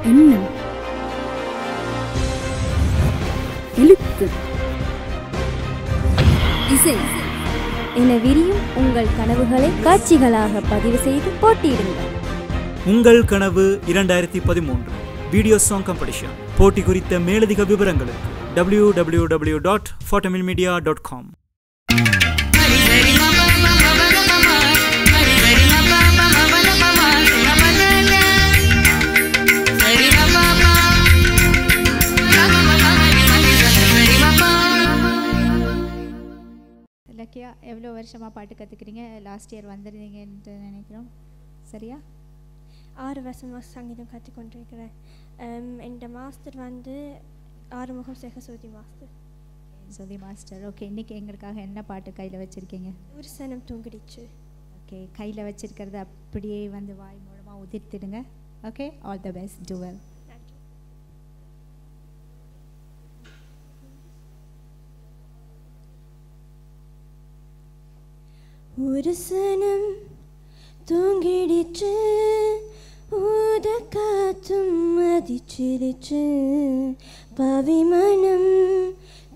எண்ணம், எழுத்து, இசை என விரியும் உங்கள் கனவுகளை காட்சிகளாக பதிவு செய்து போட்டியிடுங்கள். உங்கள் கனவு 2013 வீடியோ சாங் காம்படிஷன் போட்டி குறித்த மேலதிக விவரங்களுக்கு www.fortamilmedia.com. இலக்கியா, எவ்வளோ வருஷமாக பாட்டு கற்றுக்கிறீங்க? லாஸ்ட் இயர் வந்துருந்தீங்கன்ட்டு நினைக்கிறோம். சரியா? 6 வருஷமாக சங்கீதம் கற்றுக்கொண்டிருக்கிறேன். என் மாஸ்டர் வந்து ஆறுமுகம் சேகசோதி மாஸ்டர். சோதி மாஸ்டர். ஓகே, இன்றைக்கி எங்களுக்காக என்ன பாட்டு கையில் வச்சுருக்கீங்க? ஒரு சனம் தூங்கிடுச்சு. ஓகே, கையில் வச்சுருக்கிறத அப்படியே வந்து வாய் மூலமாக உதிர்த்திடுங்க. Okay, all the best, do well. ஒரு சனம் தூங்கிடுச்சு, ஊத காத்தும் மதிச்சிருச்சு, பவிமனம்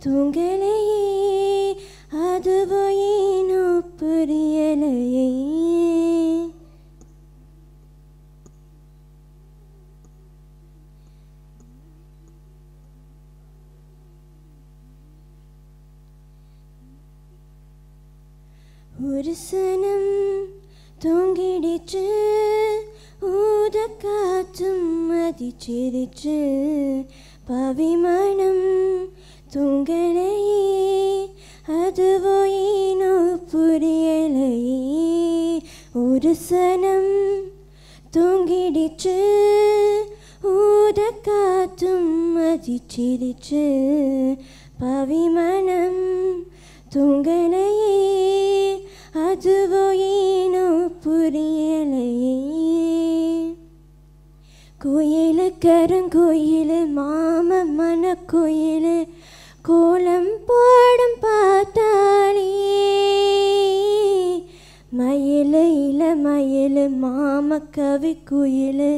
தூங்கலையே, அதுவோ ஏனோ புரியலையே. ஒரு சனம் தூங்கிடுச்சு, ஊத காத்தும் மதிச்சிருச்சு, பவிமனம் தூங்கலையே, அதுவோ ஏனோ புரியலையே. ஒரு சனம் தூங்கிடுச்சு, ஊத காத்தும் மதிச்சிருச்சு, பவிமனம் தூங்கலையே, அதுவோ ஏனோ புரியலையே. கோயிலு கருங்கோயிலு மாம மன கோயிலு, கோலம் பாடும் பார்த்தாலே, மயிலு இள மயிலு மாம கவி குயிலு,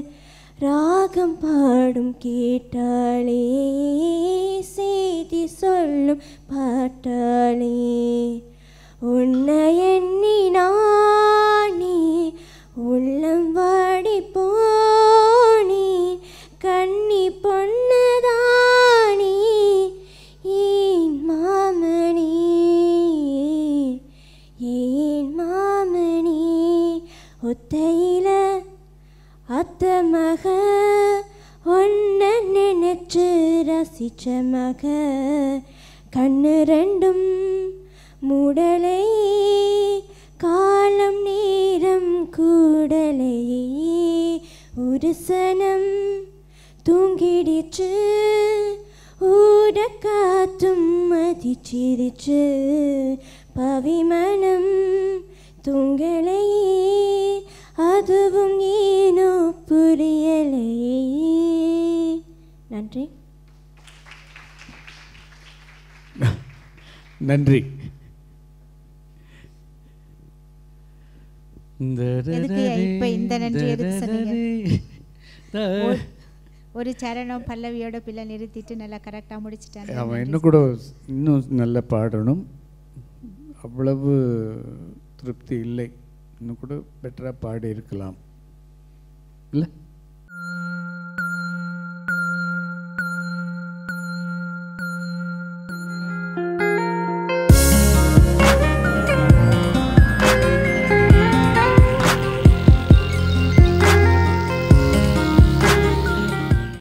ராகம் பாடும் கேட்டாளே, செய்தி சொல்லும் பாட்டாளே. உன்னை எண்ணி நானே உள்ளம் வாடி போனே, கண்ணி பொன்னதானே ஏன் மாமனே, ஏன் மாமனே. ஒத்தையில அத்த மக, ஒன்ன நினைச்சு ரசிச்ச மக, கண்ணு ரெண்டும் மூடலையே, காலம் நேரம் கூடலையே. ஒரு சனம் தூங்கிடுச்சு, ஊட காத்தும் மதிச்சிருச்சு, பவிமனம் தூங்கலையே, அதுவும் ஏனோ புரியலையே. நன்றி. நன்றி. இப்போ இந்த நன்றி எதுக்கு சொன்னீங்க? ஒரு சரணம் பல்லவியோட பிள்ளை நிறுத்திட்டு நல்லா கரெக்டாக முடிச்சிட்டாங்க. அவன் இன்னும் கூட இன்னும் நல்லா பாடணும், அவ்வளவு திருப்தி இல்லை, இன்னும் கூட பெட்டராக பாடி இருக்கலாம் இல்லை?